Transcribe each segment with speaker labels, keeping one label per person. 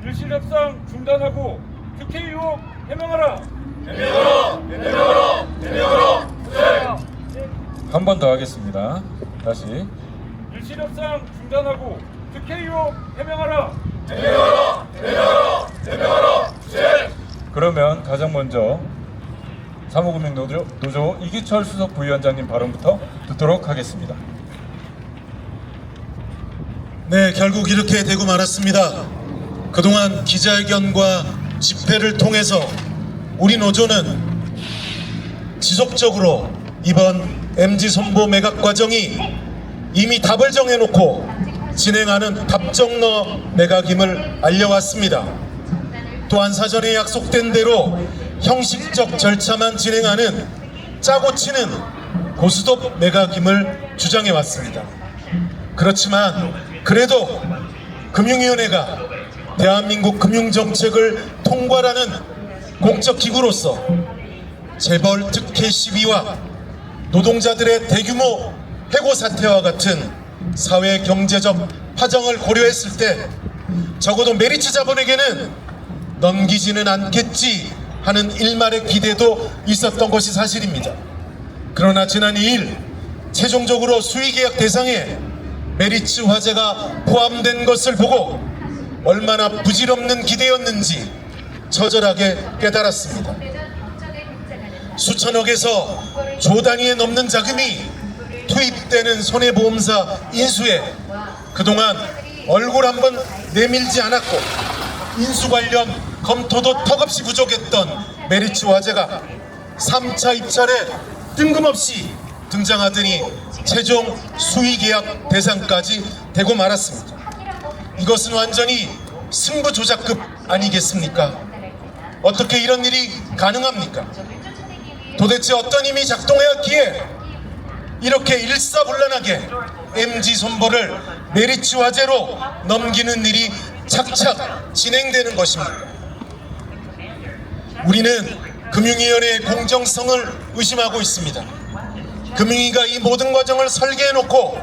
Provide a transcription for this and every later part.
Speaker 1: 일실협상 중단하고 특혜 의혹 해명하라.
Speaker 2: 해명하라.
Speaker 3: 한 번 더 하겠습니다. 다시.
Speaker 1: 일실협상 중단하고 특혜 의혹 해명하라.
Speaker 3: 그러면 가장 먼저 사무금융노조 이기철 수석 부위원장님 발언부터 듣도록 하겠습니다.
Speaker 4: 네, 결국 이렇게 되고 말았습니다. 그동안 기자회견과 집회를 통해서 우리 노조는 지속적으로 이번 MG손보 매각 과정이 이미 답을 정해놓고 진행하는 답정너 매각임을 알려왔습니다. 또한 사전에 약속된 대로 형식적 절차만 진행하는 짜고 치는 고스톱 매각임을 주장해왔습니다. 그렇지만 그래도 금융위원회가 대한민국 금융정책을 통괄하는 공적기구로서 재벌 특혜 시비와 노동자들의 대규모 해고 사태와 같은 사회 경제적 파장을 고려했을 때 적어도 메리츠 자본에게는 넘기지는 않겠지 하는 일말의 기대도 있었던 것이 사실입니다. 그러나 지난 2일 최종적으로 수의계약 대상에 메리츠 화재가 포함된 것을 보고 얼마나 부질없는 기대였는지 처절하게 깨달았습니다. 수천억에서 조 단위에 넘는 자금이 투입되는 손해보험사 인수에 그동안 얼굴 한번 내밀지 않았고 인수 관련 검토도 턱없이 부족했던 메리츠 화재가 3차 입찰에 뜬금없이 등장하더니 최종 수의계약 대상까지 되고 말았습니다. 이것은 완전히 승부조작급 아니겠습니까? 어떻게 이런 일이 가능합니까? 도대체 어떤 힘이 작동해왔기에 이렇게 일사불란하게 MG손보를 메리츠 화재로 넘기는 일이 착착 진행되는 것입니다. 우리는 금융위원회의 공정성을 의심하고 있습니다. 금융위가 이 모든 과정을 설계해놓고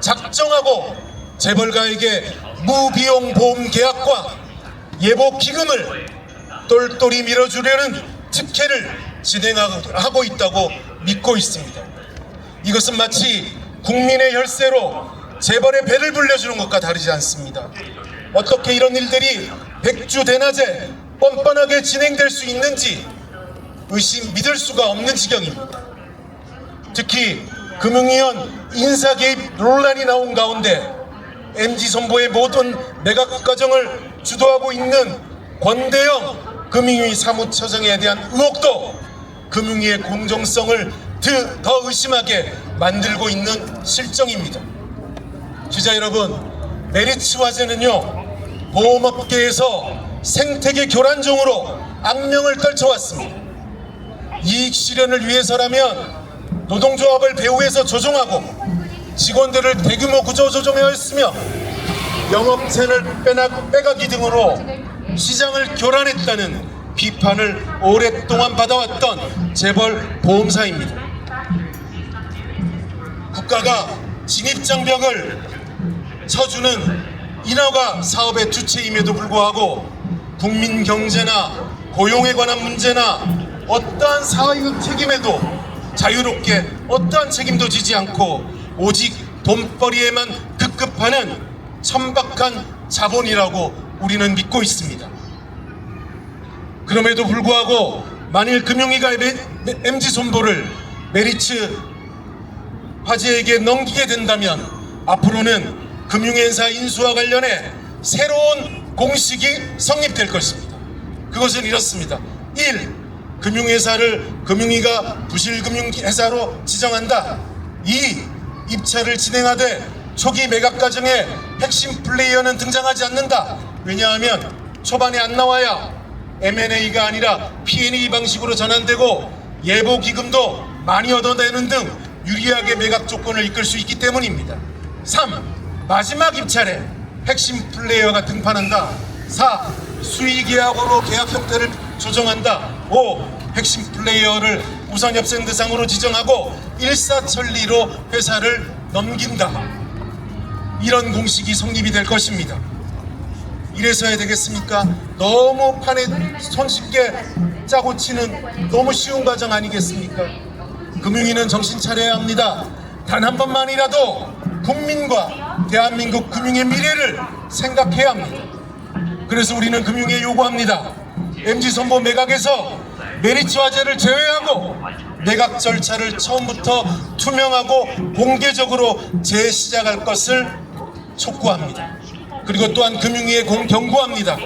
Speaker 4: 작정하고 재벌가에게 무비용 보험 계약과 예보 기금을 똘똘히 밀어주려는 특혜를 진행하고 있다고 믿고 있습니다. 이것은 마치 국민의 혈세로 재벌의 배를 불려주는 것과 다르지 않습니다. 어떻게 이런 일들이 백주대낮에 뻔뻔하게 진행될 수 있는지 믿을 수가 없는 지경입니다. 특히 금융위원 인사개입 논란이 나온 가운데 MG손보의 모든 매각 과정을 주도하고 있는 권대영 금융위 사무처장에 대한 의혹도 금융위의 공정성을 더 의심하게 만들고 있는 실정입니다. 기자 여러분, 메리츠 화재는요 보험업계에서 생태계 교란종으로 악명을 떨쳐왔습니다. 이익 실현을 위해서라면 노동조합을 배후에서 조종하고 직원들을 대규모 구조 조정하였으며 영업체를 빼가기 등으로 시장을 교란했다는 비판을 오랫동안 받아왔던 재벌 보험사입니다. 국가가 진입장벽을 쳐주는 인허가 사업의 주체임에도 불구하고 국민 경제나 고용에 관한 문제나 어떠한 사회적 책임에도 자유롭게 어떠한 책임도 지지 않고 오직 돈벌이에만 급급하는 천박한 자본이라고 우리는 믿고 있습니다. 그럼에도 불구하고 만일 금융위가 MG손보를 메리츠 화재에게 넘기게 된다면 앞으로는 금융회사 인수와 관련해 새로운 공식이 성립될 것입니다. 그것은 이렇습니다. 1. 금융회사를 금융위가 부실금융회사로 지정한다. 2. 입찰을 진행하되 초기 매각 과정에 핵심 플레이어는 등장하지 않는다. 왜냐하면 초반에 안 나와야 M&A가 아니라 P&E 방식으로 전환되고 예보 기금도 많이 얻어내는 등 유리하게 매각 조건을 이끌 수 있기 때문입니다. 3. 마지막 입찰에 핵심 플레이어가 등판한다. 4. 수의계약으로 계약 형태를 조정한다. 5. 핵심 플레이어를 우선 협상 대상으로 지정하고 일사천리로 회사를 넘긴다. 이런 공식이 성립이 될 것입니다. 이래서 해야 되겠습니까? 너무 판에 손쉽게 짜고 치는 너무 쉬운 과정 아니겠습니까? 금융위는 정신 차려야 합니다. 단 한 번만이라도 국민과 대한민국 금융의 미래를 생각해야 합니다. 그래서 우리는 금융위에 요구합니다. MG손보 매각에서 메리츠 화재를 제외하고 매각 절차를 처음부터 투명하고 공개적으로 재시작할 것을 촉구합니다. 그리고 또한 금융위에 경고합니다.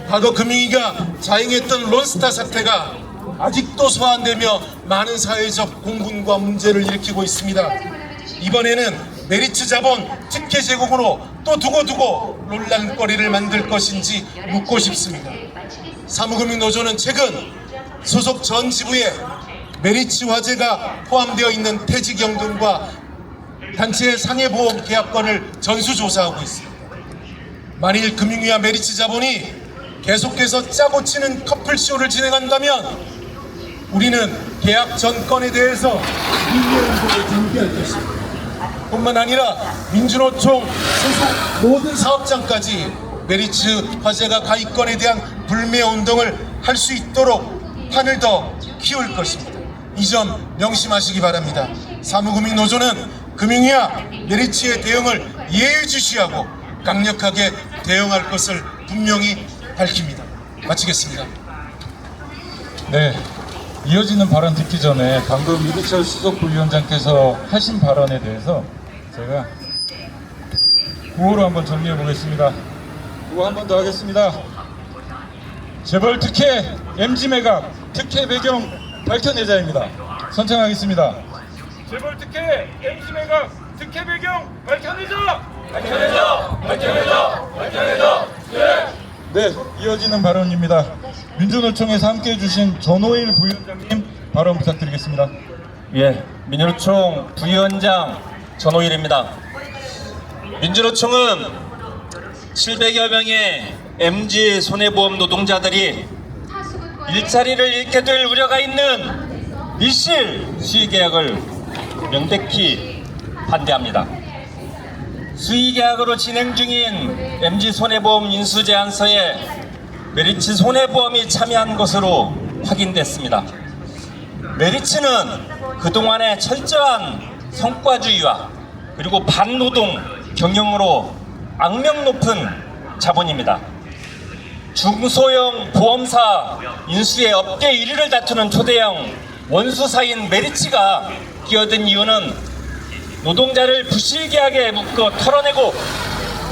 Speaker 4: 과거 금융위가 자행했던 론스타 사태가 아직도 소환되며 많은 사회적 공분과 문제를 일으키고 있습니다. 이번에는 메리츠 자본 특혜 제공으로 또 두고 논란거리를 만들 것인지 묻고 싶습니다. 사무금융노조는 최근 소속 전 지부에 메리츠 화재가 포함되어 있는 퇴직연금과 단체의 상해보험 계약권을 전수조사하고 있습니다. 만일 금융위와 메리츠 자본이 계속해서 짜고 치는 커플쇼를 진행한다면 우리는 계약 전 건에 대해서 민주노총을 장기할 것입니다. 뿐만 아니라 민주노총 소속 모든 사업장까지 메리츠 화재가 가입건에 대한 불매 운동을 할 수 있도록 판을 더 키울 것입니다. 이 점 명심하시기 바랍니다. 사무금융노조는 금융위와 메리츠의 대응을 예의주시하고 강력하게 대응할 것을 분명히 밝힙니다. 마치겠습니다.
Speaker 3: 네, 이어지는 발언 듣기 전에 방금 이두철 수석 부위원장께서 하신 발언에 대해서 제가 구호로 한번 정리해 보겠습니다. 구호 한 번 더 하겠습니다. 재벌 특혜 MG 매각 특혜 배경 밝혀내자입니다. 선창하겠습니다.
Speaker 1: 재벌 특혜 MC 매각 특혜 배경 밝혀내자. 밝혀내자.
Speaker 3: 네, 이어지는 발언입니다. 민주노총에서 함께해 주신 전호일 부위원장님 발언 부탁드리겠습니다.
Speaker 2: 예, 민주노총 부위원장 전호일입니다. 민주노총은 700여 명의 MG 손해보험 노동자들이 일자리를 잃게 될 우려가 있는 밀실 수의계약을 명백히 반대합니다. 수의계약으로 진행 중인 MG 손해보험 인수제안서에 메리츠 손해보험이 참여한 것으로 확인됐습니다. 메리츠는 그동안의 철저한 성과주의와 그리고 반노동 경영으로 악명 높은 자본입니다. 중소형 보험사 인수의 업계 1위를 다투는 초대형 원수사인 메리츠가 끼어든 이유는 노동자를 부실계약에 묶어 털어내고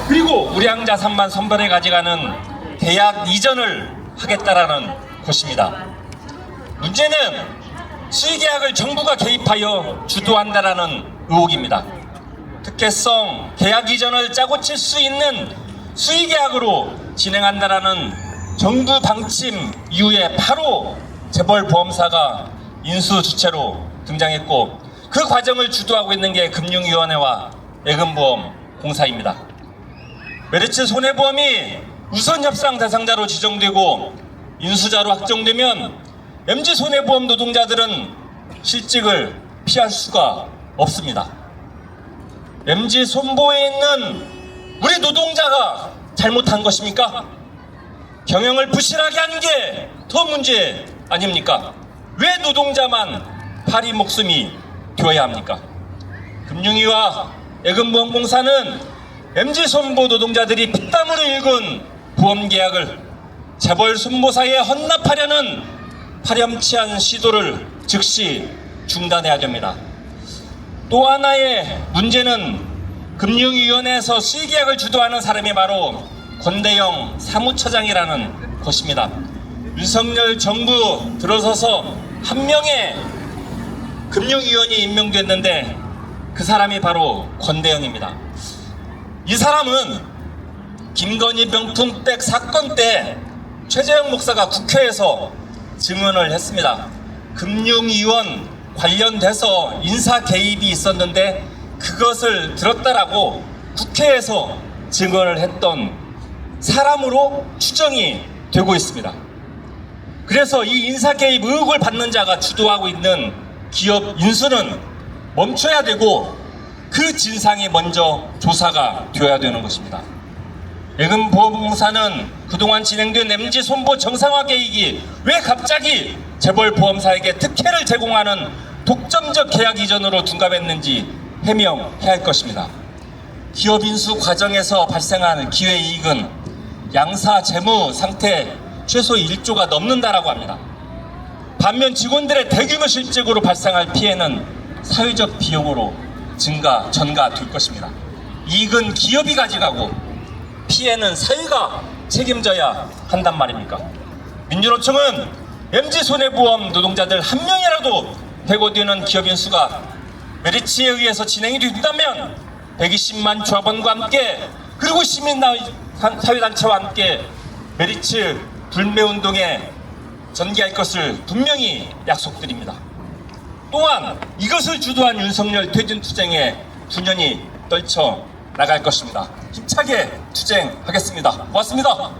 Speaker 2: 그리고 우량 자산만 선별해 가져가는 계약 이전을 하겠다라는 것입니다. 문제는 수의계약을 정부가 개입하여 주도한다라는 의혹입니다. 특혜성 계약 이전을 짜고 칠 수 있는 수의계약으로 진행한다라는 정부 방침 이후에 바로 재벌보험사가 인수 주체로 등장했고 그 과정을 주도하고 있는 게 금융위원회와 예금보험공사입니다. 메리츠 손해보험이 우선 협상 대상자로 지정되고 인수자로 확정되면 MG 손해보험 노동자들은 실직을 피할 수가 없습니다. MG 손보에 있는 우리 노동자가 잘못한 것입니까? 경영을 부실하게 한 게 더 문제 아닙니까? 왜 노동자만 파리 목숨이 되어야 합니까? 금융위와 예금보험공사는 MG 손보 노동자들이 피땀으로 일군 보험계약을 재벌 손보사에 헌납하려는 파렴치한 시도를 즉시 중단해야 됩니다. 또 하나의 문제는 금융위원회에서 수의계약을 주도하는 사람이 바로 권대영 사무처장이라는 것입니다. 윤석열 정부 들어서서 한 명의 금융위원이 임명됐는데 그 사람이 바로 권대영입니다. 이 사람은 김건희 명품백 사건 때 최재형 목사가 국회에서 증언을 했습니다. 금융위원 관련돼서 인사 개입이 있었는데 그것을 들었다라고 국회에서 증언을 했던 사람으로 추정이 되고 있습니다. 그래서 이 인사 개입 의혹을 받는 자가 주도하고 있는 기업 인수는 멈춰야 되고 그 진상이 먼저 조사가 되어야 되는 것입니다. 예금보험공사는 그동안 진행된 MG 손보 정상화 계획이 왜 갑자기 재벌보험사에게 특혜를 제공하는 독점적 계약 이전으로 둔갑했는지 해명해야 할 것입니다. 기업 인수 과정에서 발생한 기회이익은 양사 재무 상태 최소 1조가 넘는다라고 합니다. 반면 직원들의 대규모 실직으로 발생할 피해는 사회적 비용으로 전가될 것입니다. 이익은 기업이 가져가고 피해는 사회가 책임져야 한단 말입니까? 민주노총은 MG손해보험 노동자들 한 명이라도 되고 되는 기업 인수가 메리츠에 의해서 진행이 된다면 120만 조합원과 함께 그리고 시민사회단체와 함께 메리츠 불매운동에 전개할 것을 분명히 약속드립니다. 또한 이것을 주도한 윤석열 퇴진투쟁에 9년이 떨쳐 나갈 것입니다. 힘차게 투쟁하겠습니다. 고맙습니다.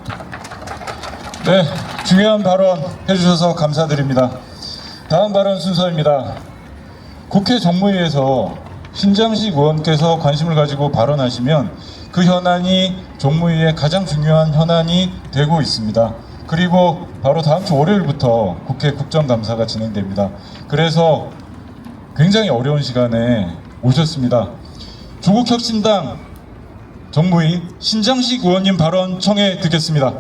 Speaker 3: 네, 중요한 발언 해주셔서 감사드립니다. 다음 발언 순서입니다. 국회 정무위에서 신장식 의원께서 관심을 가지고 발언하시면 그 현안이 정무위의 가장 중요한 현안이 되고 있습니다. 그리고 바로 다음 주 월요일부터 국회 국정감사가 진행됩니다. 그래서 굉장히 어려운 시간에 오셨습니다. 조국혁신당 정무위 신장식 의원님 발언 청해 듣겠습니다.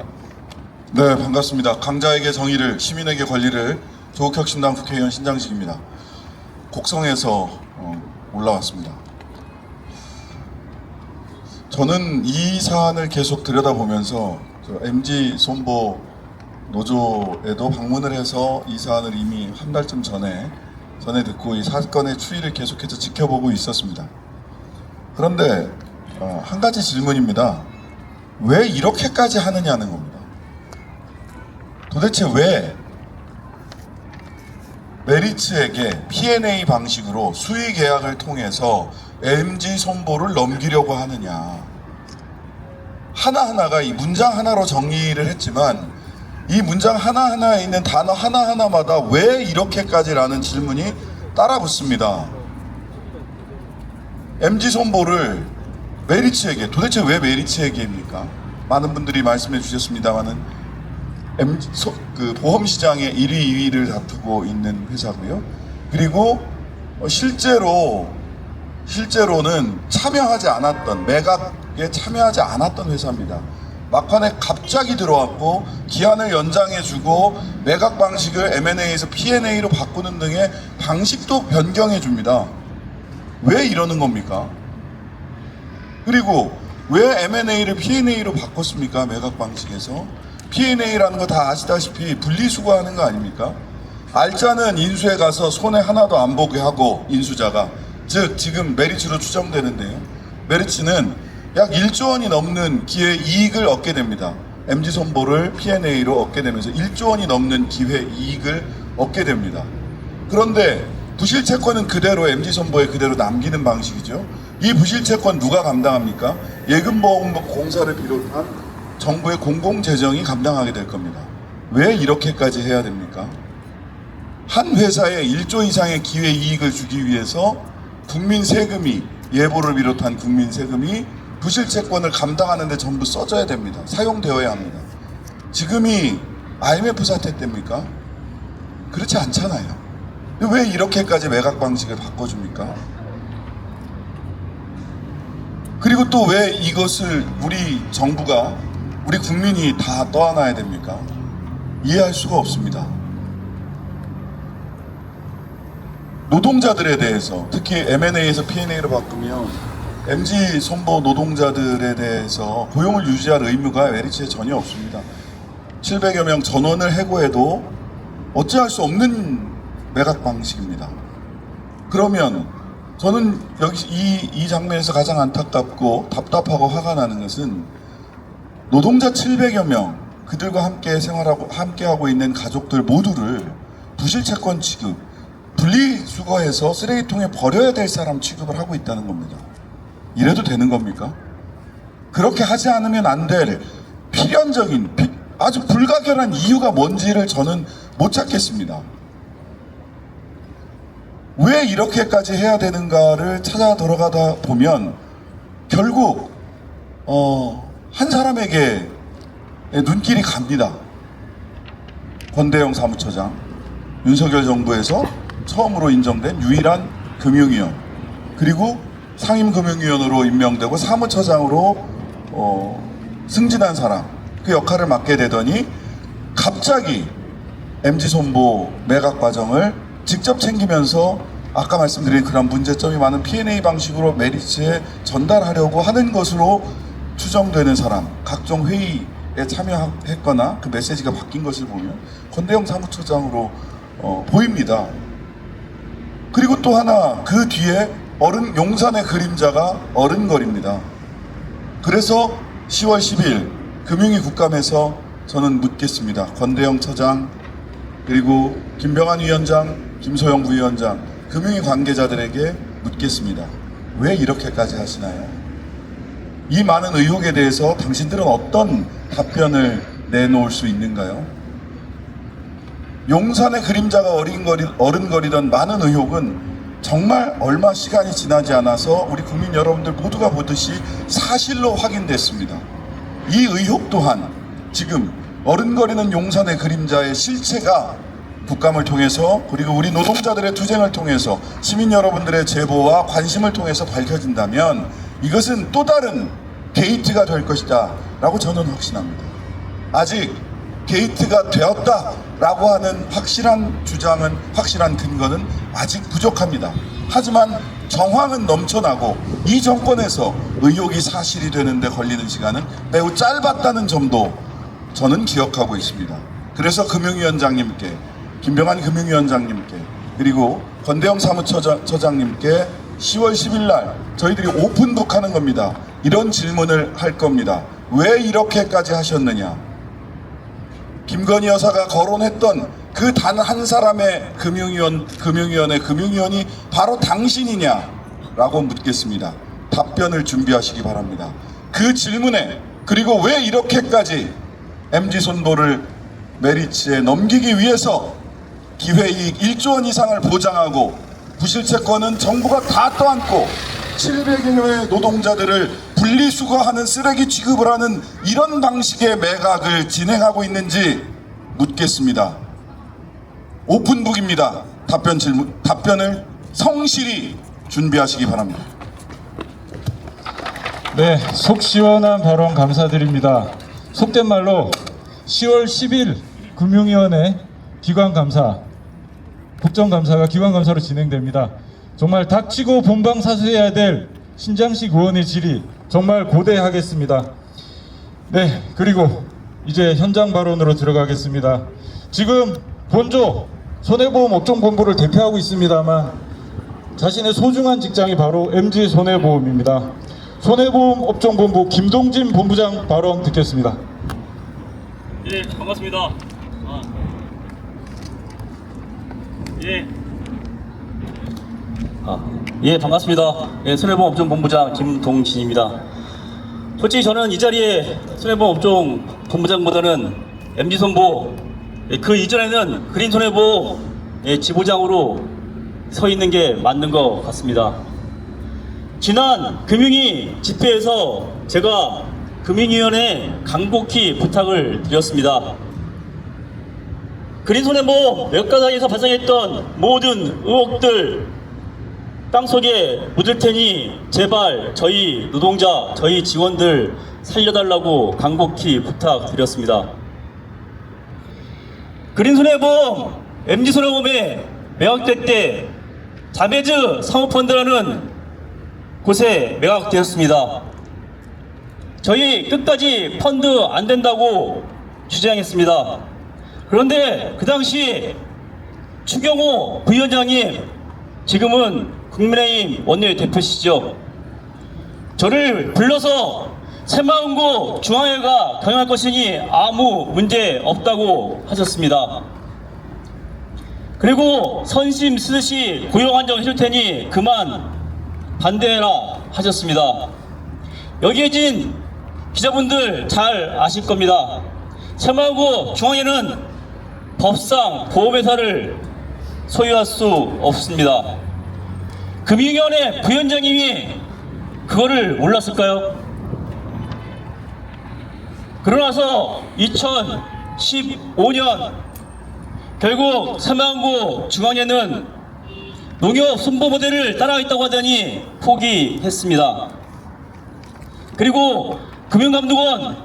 Speaker 5: 네, 반갑습니다. 강자에게 정의를, 시민에게 권리를, 조국혁신당 국회의원 신장식입니다. 곡성에서 올라왔습니다. 저는 이 사안을 계속 들여다보면서 MG 손보 노조에도 방문을 해서 이 사안을 이미 한 달쯤 전에 듣고 이 사건의 추이를 계속해서 지켜보고 있었습니다. 그런데 한 가지 질문입니다. 왜 이렇게까지 하느냐는 겁니다. 도대체 왜 메리츠에게 P&A 방식으로 수의 계약을 통해서 MG 손보를 넘기려고 하느냐. 하나하나가 이 문장 하나로 정리를 했지만 이 문장 하나하나에 있는 단어 하나하나마다 왜 이렇게까지라는 질문이 따라 붙습니다. MG 손보를 메리츠에게, 도대체 왜 메리츠에게입니까? 많은 분들이 말씀해 주셨습니다만은 보험시장의 1위, 2위를 다투고 있는 회사고요. 그리고 실제로는 참여하지 않았던, 매각에 참여하지 않았던 회사입니다. 막판에 갑자기 들어왔고 기한을 연장해주고 매각 방식을 M&A에서 P&A로 바꾸는 등의 방식도 변경해줍니다. 왜 이러는 겁니까? 그리고 왜 M&A를 P&A로 바꿨습니까? 매각 방식에서. P&A라는 거 다 아시다시피 분리수거하는 거 아닙니까? 알짜는 인수에 가서 손에 하나도 안 보게 하고, 인수자가, 즉 지금 메리츠로 추정되는데요, 메리츠는 약 1조 원이 넘는 기회 이익을 얻게 됩니다. MG손보를 P&A로 얻게 되면서 1조 원이 넘는 기회 이익을 얻게 됩니다. 그런데 부실채권은 그대로 MG손보에 그대로 남기는 방식이죠. 이 부실채권 누가 감당합니까? 예금보험공사를 비롯한 정부의 공공재정이 감당하게 될 겁니다. 왜 이렇게까지 해야 됩니까? 한 회사에 1조 이상의 기회 이익을 주기 위해서 국민 세금이, 예보를 비롯한 국민 세금이 부실채권을 감당하는 데 전부 써져야 됩니다. 사용되어야 합니다. 지금이 IMF 사태 때입니까? 그렇지 않잖아요. 왜 이렇게까지 매각 방식을 바꿔줍니까? 그리고 또 왜 이것을 우리 정부가, 우리 국민이 다 떠안아야 됩니까? 이해할 수가 없습니다. 노동자들에 대해서, 특히 M&A에서 P&A로 바꾸면 MG 손보 노동자들에 대해서 고용을 유지할 의무가 메리츠에 전혀 없습니다. 700여 명 전원을 해고해도 어찌할 수 없는 매각 방식입니다. 그러면 저는 여기 이 장면에서 가장 안타깝고 답답하고 화가 나는 것은 노동자 700여 명, 그들과 함께하고 있는 가족들 모두를 부실채권 취급, 분리수거해서 쓰레기통에 버려야 될 사람 취급을 하고 있다는 겁니다. 이래도 되는 겁니까? 그렇게 하지 않으면 안 될 필연적인, 아주 불가결한 이유가 뭔지를 저는 못 찾겠습니다. 왜 이렇게까지 해야 되는가를 찾아 들어가다 보면 결국 한 사람에게 눈길이 갑니다. 권대영 사무처장, 윤석열 정부에서 처음으로 인정된 유일한 금융위원, 그리고 상임금융위원으로 임명되고 사무처장으로 승진한 사람, 그 역할을 맡게 되더니 갑자기 MZ손보 매각 과정을 직접 챙기면서 아까 말씀드린 그런 문제점이 많은 P&A 방식으로 메리츠에 전달하려고 하는 것으로 추정되는 사람, 각종 회의에 참여했거나 그 메시지가 바뀐 것을 보면 권대영 사무처장으로 보입니다. 그리고 또 하나, 그 뒤에 용산의 그림자가 어른거립니다. 그래서 10월 10일 금융위 국감에서 저는 묻겠습니다. 권대영 처장, 그리고 김병환 위원장, 김소영 부위원장, 금융위 관계자들에게 묻겠습니다. 왜 이렇게까지 하시나요? 이 많은 의혹에 대해서 당신들은 어떤 답변을 내놓을 수 있는가요? 용산의 그림자가 어른거리던 많은 의혹은 정말 얼마 시간이 지나지 않아서 우리 국민 여러분들 모두가 보듯이 사실로 확인됐습니다. 이 의혹 또한 지금 어른거리는 용산의 그림자의 실체가 국감을 통해서, 그리고 우리 노동자들의 투쟁을 통해서, 시민 여러분들의 제보와 관심을 통해서 밝혀진다면 이것은 또 다른 게이트가 될 것이다 라고 저는 확신합니다. 아직 게이트가 되었다라고 하는 확실한 주장은, 확실한 근거는 아직 부족합니다. 하지만 정황은 넘쳐나고 이 정권에서 의혹이 사실이 되는데 걸리는 시간은 매우 짧았다는 점도 저는 기억하고 있습니다. 그래서 금융위원장님께, 김병환 금융위원장님께, 그리고 권대영 사무처장님께 10월 10일 날 저희들이 오픈북 하는 겁니다. 이런 질문을 할 겁니다. 왜 이렇게까지 하셨느냐? 김건희 여사가 거론했던 그 단 한 사람의 금융위원회 금융위원이 바로 당신이냐? 라고 묻겠습니다. 답변을 준비하시기 바랍니다. 그 질문에, 그리고 왜 이렇게까지 MZ손보를 메리츠에 넘기기 위해서 기회이익 1조 원 이상을 보장하고 부실채권은 정부가 다 떠안고 700여 명의 노동자들을 분리수거하는 쓰레기 취급을 하는 이런 방식의 매각을 진행하고 있는지 묻겠습니다. 오픈북입니다. 답변을 성실히 준비하시기 바랍니다.
Speaker 3: 네, 속 시원한 발언 감사드립니다. 속된 말로 10월 10일 금융위원회 기관감사, 국정감사가 기관감사로 진행됩니다. 정말 닥치고 본방사수해야 될 신장식 의원의 질이 정말 고대하겠습니다. 네, 그리고 이제 현장 발언으로 들어가겠습니다. 지금 본조 손해보험 업종본부를 대표하고 있습니다만 자신의 소중한 직장이 바로 MZ손해보험입니다. 손해보험 업종본부 김동진 본부장 발언 듣겠습니다.
Speaker 6: 예, 반갑습니다. 반갑습니다. 예, 손해보험 업종 본부장 김동진입니다. 솔직히 저는 이 자리에 손해보험 업종 본부장보다는 MZ손보, 그 이전에는 그린손해보험 지부장으로 서 있는 게 맞는 것 같습니다. 지난 금융위 집회에서 제가 금융위원회에 간곡히 부탁을 드렸습니다. 그린손해보험 외과사에서 발생했던 모든 의혹들 땅속에 묻을 테니 제발 저희 노동자, 저희 직원들 살려달라고 간곡히 부탁드렸습니다. 그린손해보험, MZ손해보험에 매각될 때 자매즈 사모펀드라는 곳에 매각되었습니다. 저희 끝까지 펀드 안 된다고 주장했습니다. 그런데 그 당시 추경호 부위원장님, 지금은 국민의힘 원내대표시죠. 저를 불러서 새마을고 중앙회가 경영할 것이니 아무 문제 없다고 하셨습니다. 그리고 선심 쓰듯이 고용안정 해줄 테니 그만 반대해라 하셨습니다. 여기에 계신 기자분들 잘 아실 겁니다. 새마을고 중앙회는 법상 보험회사를 소유할 수 없습니다. 금융위원회 부위원장님이 그거를 몰랐을까요? 그러나서 2015년 결국 새마을고 중앙회는 농협 손보 모델을 따라가겠다고 하더니 포기했습니다. 그리고 금융감독원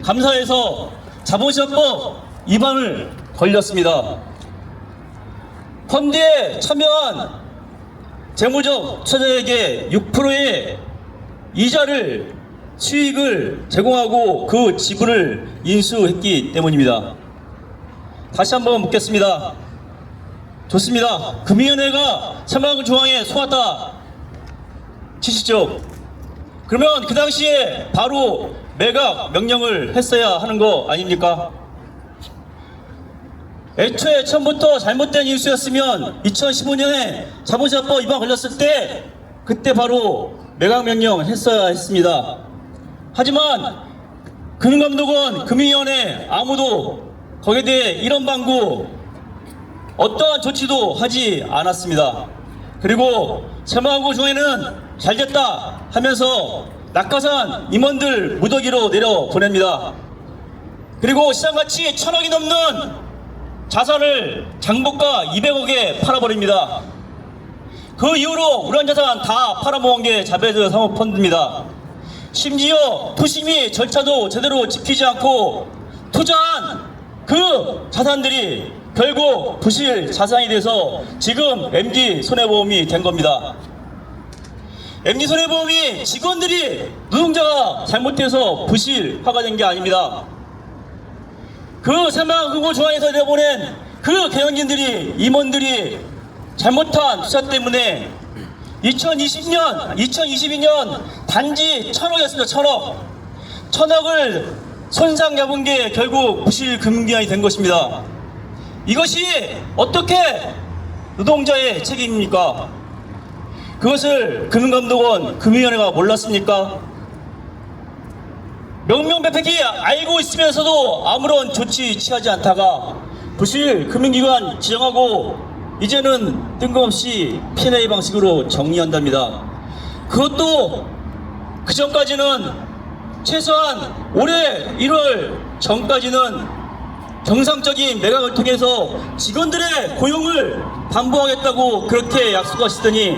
Speaker 6: 감사에서 자본시장법 위반을 걸렸습니다. 펀드에 참여한 재무적 투자자에게 6%의 이자를 수익을 제공하고 그 지분을 인수했기 때문입니다. 다시 한번 묻겠습니다. 좋습니다. 금융위원회가 새마을고 중앙에 속았다 치시죠. 그러면 그 당시에 바로 매각 명령을 했어야 하는 거 아닙니까? 애초에 처음부터 잘못된 인수였으면 2015년에 자본시장법 위반 걸렸을 때 그때 바로 매각 명령 했어야 했습니다. 하지만 금융감독원, 금융위원회 아무도 거기에 대해 이런 방구 어떠한 조치도 하지 않았습니다. 그리고 새마을고 중에는 잘됐다 하면서 낙하산 임원들 무더기로 내려 보냅니다. 그리고 시장가치 1,000억이 넘는 자산을 장보가 200억에 팔아버립니다. 그 이후로 우량자산 다 팔아먹은 게 자베드 사모펀드입니다. 심지어 투심이 절차도 제대로 지키지 않고 투자한 그 자산들이 결국 부실 자산이 돼서 지금 MG손해보험이 된 겁니다. MG손해보험이 직원들이 노동자가 잘못해서 부실화가 된 게 아닙니다. 그 새마을고 중앙에서 내보낸 그 경영진들이 임원들이 잘못한 투자 때문에 2022년 단지 1,000억이었습니다. 1,000억. 1,000억을 손상 잡은 게 결국 부실 금융기관이 된 것입니다. 이것이 어떻게 노동자의 책임입니까? 그것을 금융감독원, 금융위원회가 몰랐습니까? 명명백백히 알고 있으면서도 아무런 조치 취하지 않다가 부실 금융기관 지정하고 이제는 뜬금없이 P&A 방식으로 정리한답니다. 그것도 그 전까지는 최소한 올해 1월 전까지는 정상적인 매각을 통해서 직원들의 고용을 담보하겠다고 그렇게 약속하시더니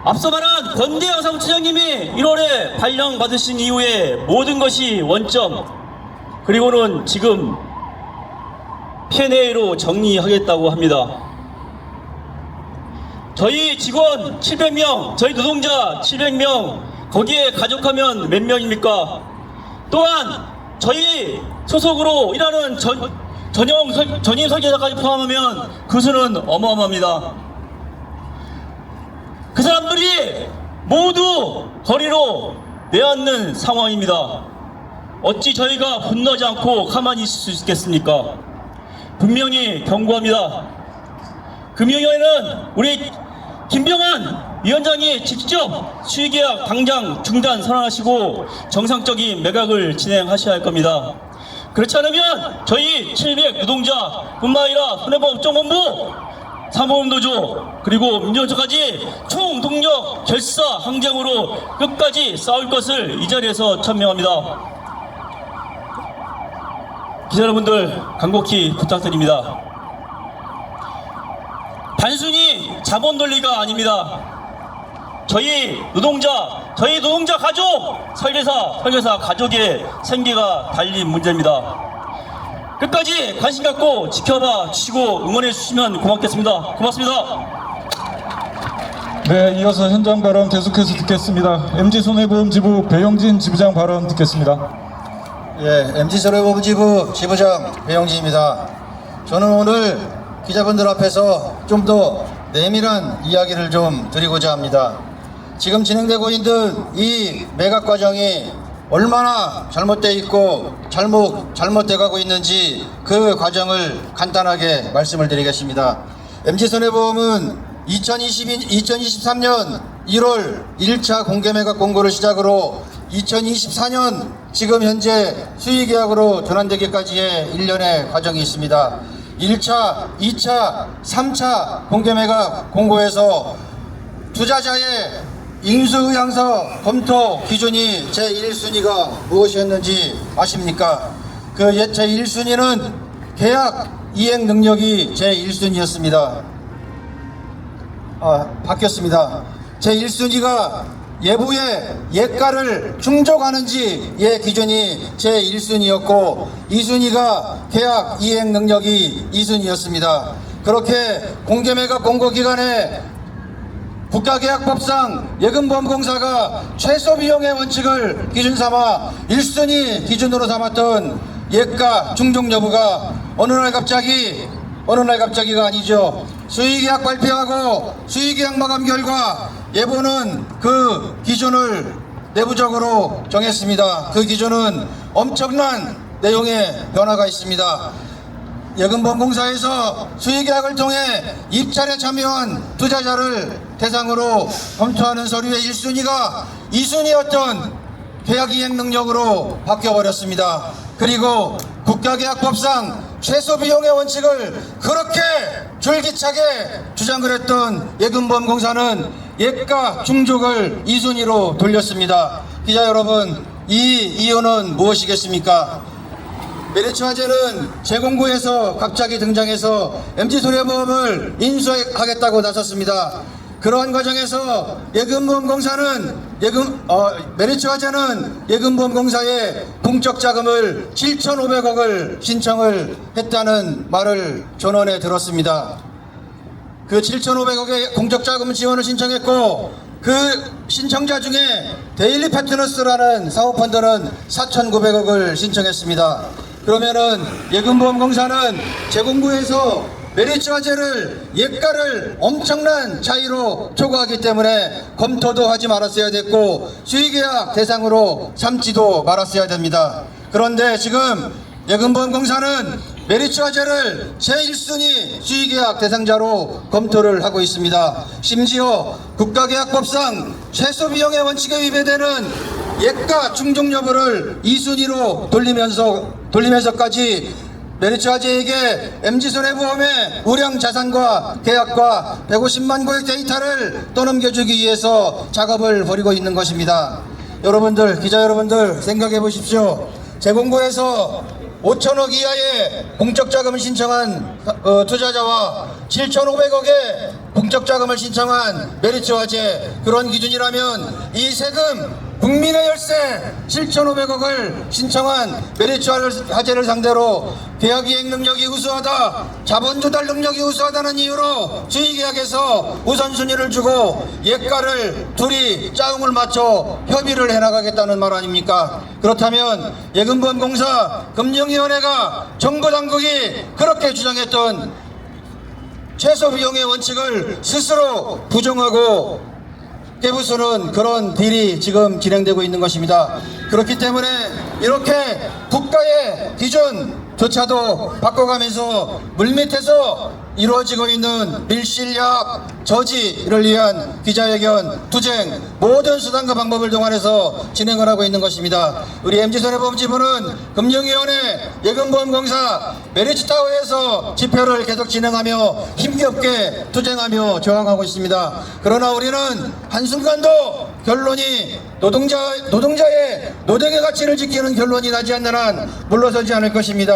Speaker 6: 앞서 말한 권대영 사무처장님이 1월에 발령 받으신 이후에 모든 것이 원점, 그리고는 지금 P&A로 정리하겠다고 합니다. 저희 직원 700명, 저희 노동자 700명, 거기에 가족하면 몇 명입니까? 또한 저희 소속으로 일하는 전임 설계사까지 포함하면 그 수는 어마어마합니다. 그 사람들이 모두 거리로 내앉는 상황입니다. 어찌 저희가 분노하지 않고 가만히 있을 수 있겠습니까? 분명히 경고합니다. 금융위원회는 우리 김병환 위원장이 직접 수의계약 당장 중단 선언하시고 정상적인 매각을 진행하셔야 할 겁니다. 그렇지 않으면 저희 700 노동자뿐만 아니라 손해보험업종본부, 사모노조 그리고 민주노총까지 총동력 결사 항쟁으로 끝까지 싸울 것을 이 자리에서 천명합니다. 기자 여러분들 간곡히 부탁드립니다. 단순히 자본 논리가 아닙니다. 저희 노동자 가족, 설계사 가족의 생계가 달린 문제입니다. 끝까지 관심 갖고 지켜봐 주시고 응원해 주시면 고맙겠습니다. 고맙습니다.
Speaker 3: 네, 이어서 현장 발언 계속해서 듣겠습니다. MG손해보험 지부 배영진 지부장 발언 듣겠습니다.
Speaker 7: 예, MG손해보험 지부 지부장 배영진입니다. 저는 오늘 기자분들 앞에서 좀 더 내밀한 이야기를 좀 드리고자 합니다. 지금 진행되고 있는 이 매각 과정이 얼마나 잘못되어 있고 잘못돼 가고 있는지 그 과정을 간단하게 말씀을 드리겠습니다. MG손해보험은 2023년 1월 1차 공개매각 공고를 시작으로 2024년 지금 현재 수의계약으로 전환되기까지의 1년의 과정이 있습니다. 1차, 2차, 3차 공개매각 공고에서 투자자의 인수의향서 검토 기준이 제1순위가 무엇이었는지 아십니까? 그 제1순위는 계약 이행 능력이 제1순위였습니다. 바뀌었습니다. 제1순위가 예부의 예가를 충족하는지의 기준이 제1순위였고 2순위가 계약 이행 능력이 2순위였습니다. 그렇게 공개매각 공고기간에 국가계약법상 예금보험공사가 최소 비용의 원칙을 기준 삼아 1순위 기준으로 삼았던 예가 충족 여부가 어느 날 갑자기가 아니죠. 수의계약 발표하고 수의계약 마감 결과 예보는 그 기준을 내부적으로 정했습니다. 그 기준은 엄청난 내용의 변화가 있습니다. 예금보험공사에서 수의계약을 통해 입찰에 참여한 투자자를 대상으로 검토하는 서류의 1순위가 2순위였던 계약이행 능력으로 바뀌어버렸습니다. 그리고 국가계약법상 최소 비용의 원칙을 그렇게 줄기차게 주장을 했던 예금보험공사는 예가 충족을 2순위로 돌렸습니다. 기자 여러분, 이 이유는 무엇이겠습니까? 메리츠 화재는 재공고에서 갑자기 등장해서 MG손해보험을 인수하겠다고 나섰습니다. 그러한 과정에서 메리츠 화재는 예금보험공사에 공적 자금을 7,500억을 신청을 했다는 말을 전원에 들었습니다. 그 7,500억의 공적 자금 지원을 신청했고 그 신청자 중에 데일리 파트너스라는 사모펀드는 4,900억을 신청했습니다. 그러면은 예금보험공사는 재공고에서 메리츠 화재를 예가를 엄청난 차이로 초과하기 때문에 검토도 하지 말았어야 됐고 수의계약 대상으로 삼지도 말았어야 됩니다. 그런데 지금 예금보험공사는 메리츠 화재를 제1순위 수의계약 대상자로 검토를 하고 있습니다. 심지어 국가계약법상 최소 비용의 원칙에 위배되는 예가 충족 여부를 2순위로 돌리면서까지 메리츠 화재에게 MG손해보험의 우량 자산과 계약과 150만 고액 데이터를 떠넘겨주기 위해서 작업을 벌이고 있는 것입니다. 여러분들, 기자 여러분들 생각해 보십시오. 재공고에서 5천억 이하의 공적 자금을 신청한 투자자와 7,500억의 공적 자금을 신청한 메리츠 화재, 그런 기준이라면 이 세금 국민의 열세 7,500억을 신청한 메리츠 화재를 상대로 계약 이행 능력이 우수하다, 자본 조달 능력이 우수하다는 이유로 수의계약에서 우선순위를 주고 예가를 둘이 짜움을 맞춰 협의를 해나가겠다는 말 아닙니까? 그렇다면 예금보험공사 금융위원회가 정부당국이 그렇게 주장했던 최소 비용의 원칙을 스스로 부정하고 깨부수는 그런 딜이 지금 진행되고 있는 것입니다. 그렇기 때문에 이렇게 국가의 기준조차도 바꿔가면서 물밑에서 이루어지고 있는 밀실약 저지를 위한 기자회견, 투쟁, 모든 수단과 방법을 동원해서 진행을 하고 있는 것입니다. 우리 MG손해보험지부는 금융위원회, 예금보험공사, 메리츠타워에서 집회를 계속 진행하며 힘겹게 투쟁하며 저항하고 있습니다. 그러나 우리는 한순간도 결론이 노동자의 노동의 가치를 지키는 결론이 나지 않는 한 물러서지 않을 것입니다.